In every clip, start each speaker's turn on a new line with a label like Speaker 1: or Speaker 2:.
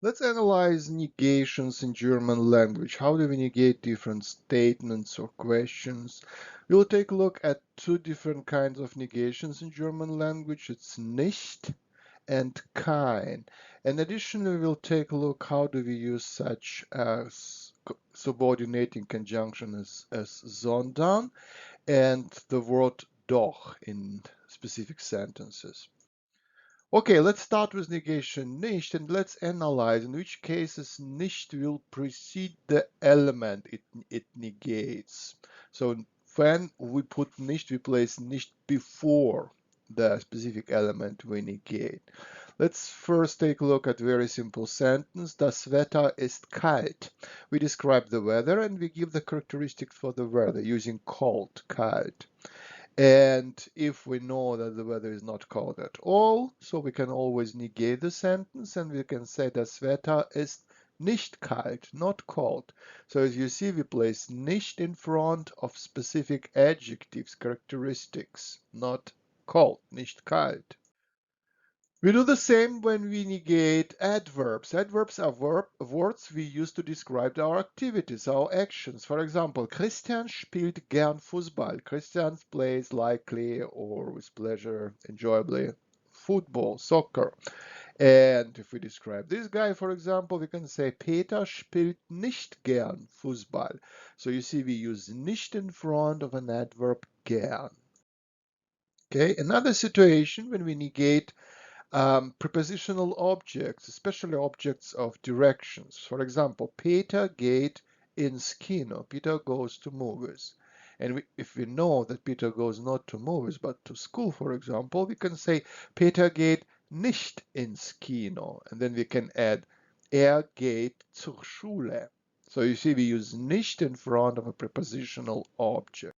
Speaker 1: Let's analyze negations in German language. How do we negate different statements or questions? We'll take a look at two different kinds of negations in German language. It's nicht and kein. And additionally, we'll take a look how do we use such as subordinating conjunction as sondern and the word doch in specific sentences. Okay, let's start with negation nicht and let's analyze in which cases nicht will precede the element it negates. So when we put nicht, we place nicht before the specific element we negate. Let's first take a look at a very simple sentence. Das Wetter ist kalt. We describe the weather and we give the characteristics for the weather using cold, kalt. And if we know that the weather is not cold at all, so we can always negate the sentence and we can say das Wetter ist nicht kalt, not cold. So as you see, we place nicht in front of specific adjectives, characteristics, not cold, nicht kalt. We do the same when we negate adverbs. Adverbs are words we use to describe our activities, our actions. For example, Christian spielt gern Fußball. Christian plays likely or with pleasure, enjoyably, football, soccer. And if we describe this guy, for example, we can say Peter spielt nicht gern Fußball. So you see we use nicht in front of an adverb gern. Okay, another situation when we negate prepositional objects, especially objects of directions. For example, Peter geht ins Kino. Peter goes to movies. And if we know that Peter goes not to movies but to school, for example, we can say Peter geht nicht ins Kino. And then we can add geht zur Schule. So you see we use nicht in front of a prepositional object.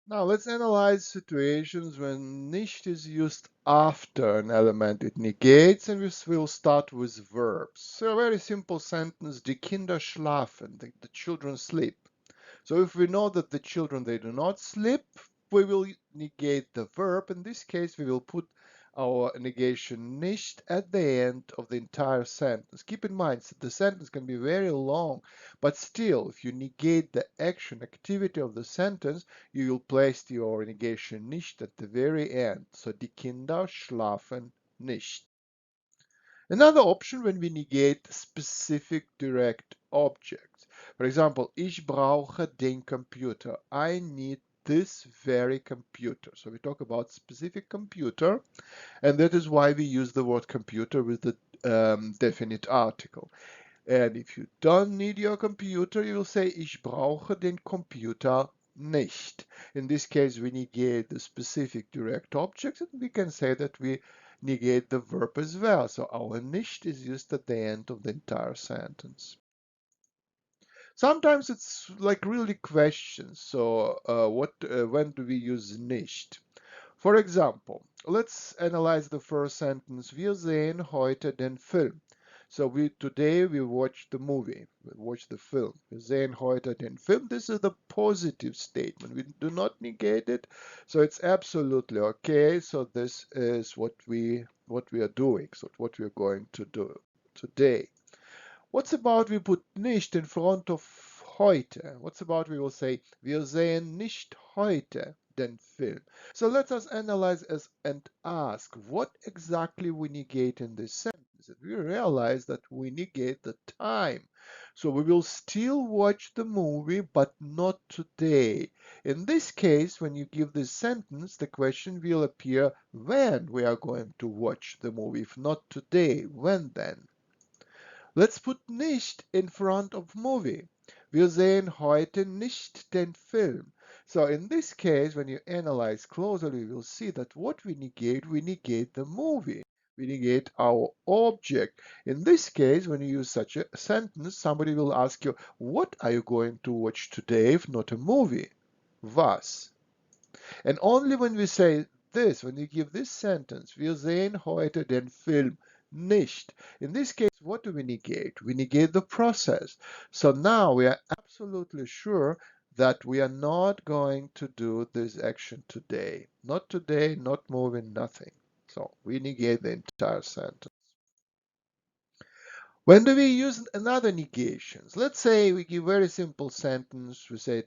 Speaker 1: Now let's analyze situations when nicht is used after an element it negates, and we will start with verbs. So a very simple sentence, die Kinder schlafen, the children sleep. So if we know that the children, they do not sleep, we will negate the verb. In this case, we will put our negation nicht at the end of the entire sentence. Keep in mind, the sentence can be very long, but still, if you negate the action, activity of the sentence, you will place your negation nicht at the very end. So, die Kinder schlafen nicht. Another option when we negate specific direct objects. For example, ich brauche den Computer. I need this very computer. So we talk about specific computer, and that is why we use the word computer with the definite article. And if you don't need your computer, you will say ich brauche den Computer nicht. In this case, we negate the specific direct object, and we can say that we negate the verb as well. So our nicht is used at the end of the entire sentence. Sometimes it's like really questions. So when do we use nicht? For example, let's analyze the first sentence. Wir sehen heute den Film. So today we watch the movie, we watch the film. Wir sehen heute den Film. This is the positive statement. We do not negate it, so it's absolutely okay. So this is what we are doing. So what we are going to do today. What's about we put nicht in front of heute? What's about we will say wir sehen nicht heute den Film? So let us analyze and ask what exactly we negate in this sentence. We realize that we negate the time. So we will still watch the movie, but not today. In this case, when you give this sentence, the question will appear when we are going to watch the movie. If not today, when then? Let's put nicht in front of movie. Wir sehen heute nicht den Film. So in this case, when you analyze closely, you will see that what we negate the movie. We negate our object. In this case, when you use such a sentence, somebody will ask you, what are you going to watch today if not a movie? Was? And only when we say this, when you give this sentence, wir sehen heute den Film nicht. In this case, what do we negate? We negate the process. So now we are absolutely sure that we are not going to do this action today. Not today, not moving, nothing. So we negate the entire sentence. When do we use another negations? Let's say we give very simple sentence. We say,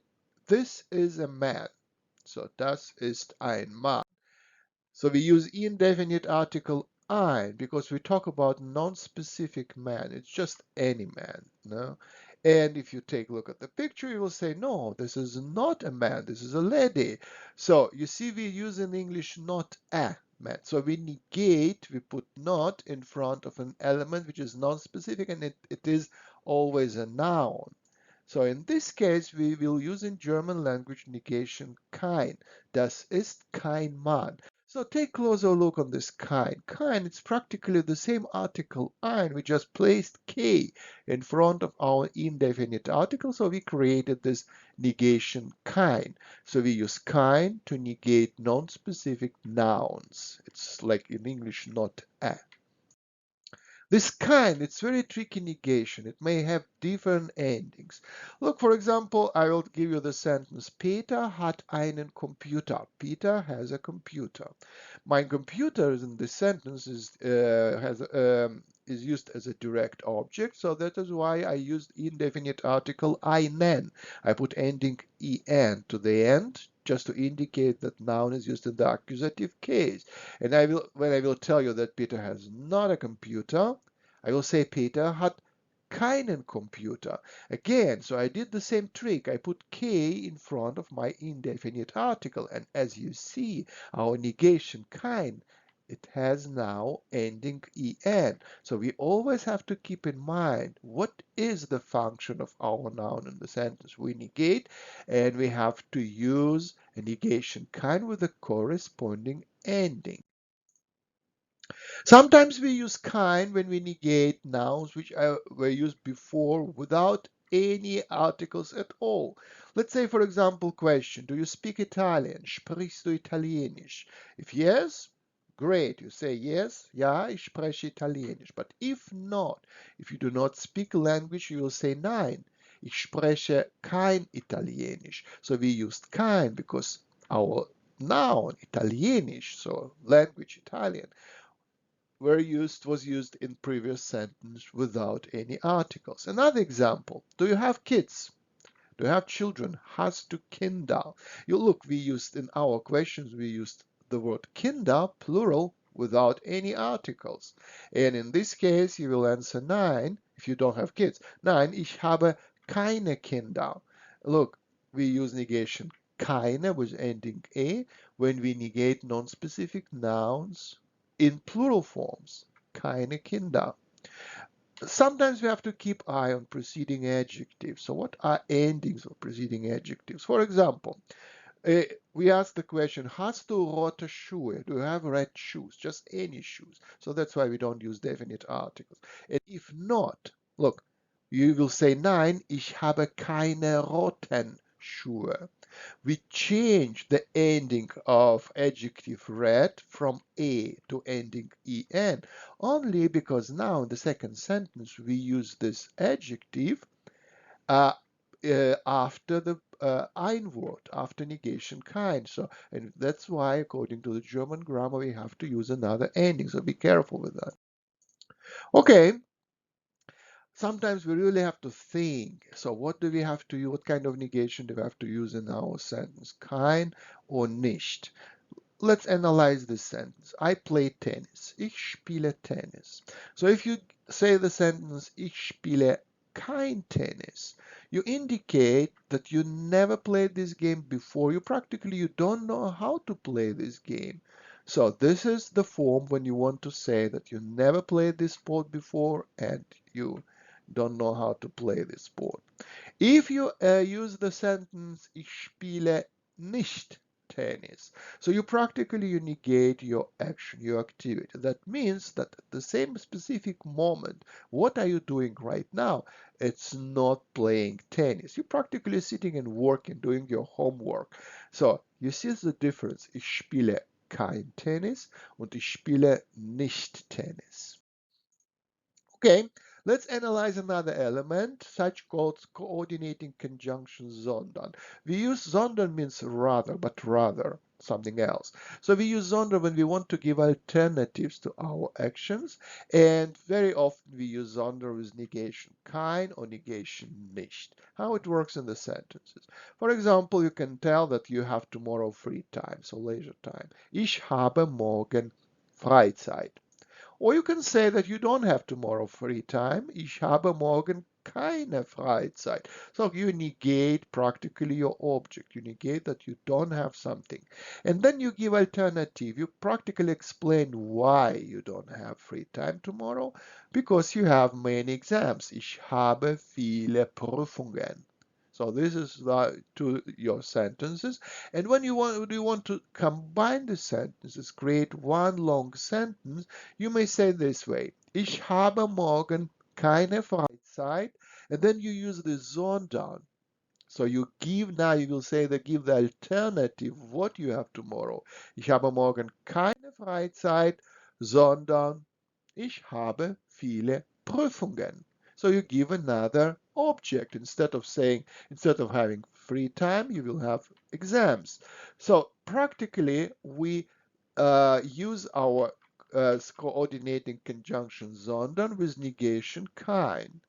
Speaker 1: this is a man. So, das ist ein Mann. So we use indefinite article ein because we talk about non-specific man. It's just any man, no? And if you take a look at the picture, you will say, no, this is not a man, this is a lady. So you see we use in English not a man. So we negate, we put not in front of an element which is non-specific, and it is always a noun. So in this case, we will use in German language negation kein. Das ist kein Mann. So take closer look on this kein. Kein, it's practically the same article ein. We just placed k in front of our indefinite article, so we created this negation kein. So we use kein to negate non-specific nouns. It's like in English not a. This kind, it's very tricky negation. It may have different endings. Look, for example, I will give you the sentence, Peter hat einen Computer. Peter has a computer. My computer in this sentence is used as a direct object, so that is why I used indefinite article einen. I put ending en to the end just to indicate that noun is used in the accusative case. And when I will tell you that Peter has not a computer, I will say Peter hat keinen Computer. Again, so I did the same trick. I put K in front of my indefinite article, and as you see, our negation kein, it has now ending en. So we always have to keep in mind what is the function of our noun in the sentence. We negate, and we have to use a negation kein with the corresponding ending. Sometimes we use kind when we negate nouns which were used before without any articles at all. Let's say, for example, question, do you speak Italian? Sprichst du Italienisch? If yes, great. You say yes, ja, ich spreche Italienisch. But if not, if you do not speak a language, you will say nein, ich spreche kein Italienisch. So we used kein because our noun, Italienisch, so language Italian, was used in previous sentence without any articles. Another example, do you have kids? Do you have children? Hast du Kinder? You look, we used in our questions, we used the word Kinder, plural, without any articles. And in this case, you will answer nein, if you don't have kids. Nein, ich habe keine Kinder. Look, we use negation keine with ending a when we negate non-specific nouns in plural forms. Keine Kinder. Sometimes we have to keep eye on preceding adjectives. So what are endings of preceding adjectives? For example, we ask the question, hast du rote Schuhe? Do you have red shoes? Just any shoes. So that's why we don't use definite articles. And if not, look, you will say, nein, ich habe keine roten Schuhe. We change the ending of adjective red from a to ending en only because now in the second sentence we use this adjective uh, after the ein word, after negation kind. So, and that's why, according to the German grammar, we have to use another ending. So be careful with that. Okay, sometimes we really have to think. So what do we have to use? What kind of negation do we have to use in our sentence? Kein or nicht? Let's analyze this sentence. I play tennis. Ich spiele Tennis. So if you say the sentence, ich spiele kein Tennis, you indicate that you never played this game before. You don't know how to play this game. So this is the form when you want to say that you never played this sport before and you don't know how to play this sport. If you use the sentence, ich spiele nicht Tennis, so you negate your action, your activity. That means that at the same specific moment, what are you doing right now? It's not playing tennis. You're practically sitting and working, doing your homework. So you see the difference. Ich spiele kein Tennis und ich spiele nicht Tennis. Okay, Let's analyze another element, such called coordinating conjunction sondern. We use sondern means rather, but rather something else. So we use sondern when we want to give alternatives to our actions, and very often we use sondern with negation kein or negation nicht. How it works in the sentences. For example, you can tell that you have tomorrow free time, so leisure time. Ich habe morgen Freizeit. Or you can say that you don't have tomorrow free time. Ich habe morgen keine Freizeit. So you negate practically your object. You negate that you don't have something. And then you give alternative. You practically explain why you don't have free time tomorrow. Because you have many exams. Ich habe viele Prüfungen. So this is to your sentences. And when you want to combine the sentences, create one long sentence, you may say this way: Ich habe morgen keine Freizeit. And then you use the sondern. So you give now, you will say that give the alternative what you have tomorrow. Ich habe morgen keine Freizeit, sondern ich habe viele Prüfungen. So you give another object instead of having free time, you will have exams. So practically, we use our coordinating conjunction sondern with negation kein.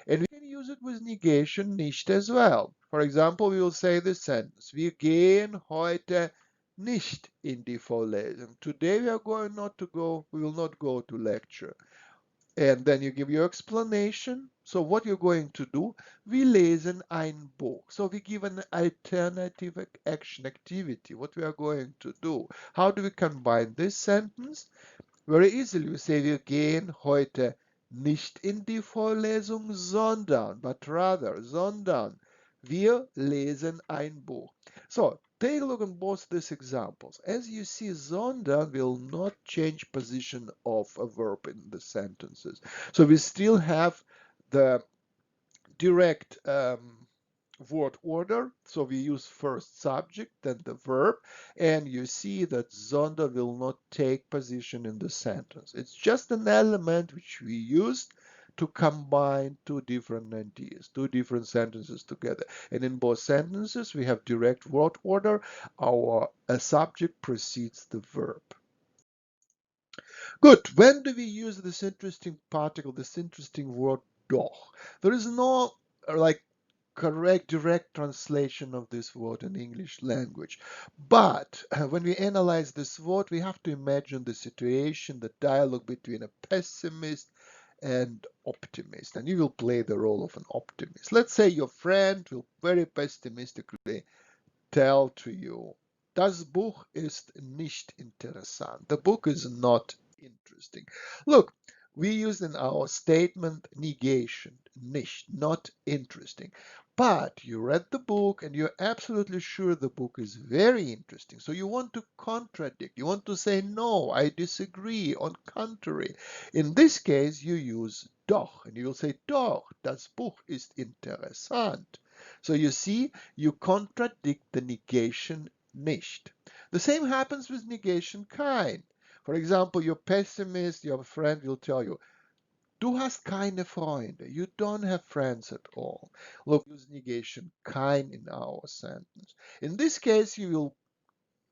Speaker 1: And we can use it with negation nicht as well. For example, we will say this sentence: Wir gehen heute nicht in die Vorlesung. Today we are going not to go, we will not go to lecture. And then you give your explanation. So what you're going to do, wir lesen ein Buch. So we give an alternative action activity, what we are going to do. How do we combine this sentence? Very easily, we say, wir gehen heute nicht in die Vorlesung, sondern wir lesen ein Buch. So, take a look at both these examples. As you see, sondern will not change position of a verb in the sentences. So we still have the direct word order. So we use first subject, then the verb, and you see that sondern will not take position in the sentence. It's just an element which we used to combine two different ideas, two different sentences together. And in both sentences, we have direct word order. Our subject precedes the verb. Good. When do we use this interesting particle, this interesting word doch? There is no like correct direct translation of this word in English language. But when we analyze this word, we have to imagine the situation, the dialogue between a pessimist and optimist, and you will play the role of an optimist. Let's say your friend will very pessimistically tell to you, das Buch ist nicht interessant. The book is not interesting. Look, we use in our statement negation, nicht, not interesting. But you read the book and you're absolutely sure the book is very interesting. So you want to contradict. You want to say, no, I disagree, on contrary. In this case, you use doch, and you will say, doch, das Buch ist interessant. So you see, you contradict the negation nicht. The same happens with negation kein. For example, your pessimist, your friend will tell you, du hast keine Freunde. You don't have friends at all. Look, use negation kein in our sentence. In this case, you will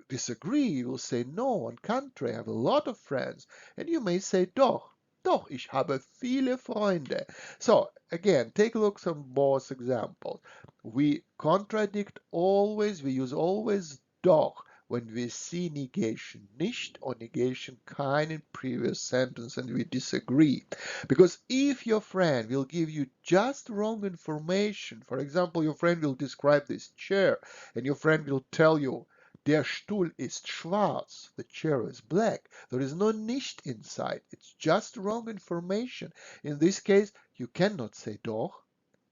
Speaker 1: disagree. You will say, no, on contrary, I have a lot of friends. And you may say, doch. Doch, ich habe viele Freunde. So, again, take a look at some both examples. We contradict always, we use always doch when we see negation nicht or negation kein in previous sentence and we disagree. Because if your friend will give you just wrong information, for example, your friend will describe this chair and your friend will tell you, der Stuhl ist schwarz. The chair is black. There is no nicht inside. It's just wrong information. In this case, you cannot say doch.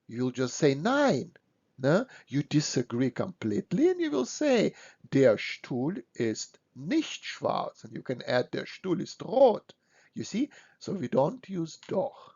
Speaker 1: You'll just say nein. No? You disagree completely and you will say, der Stuhl ist nicht schwarz. And you can add, der Stuhl ist rot. You see? So we don't use doch.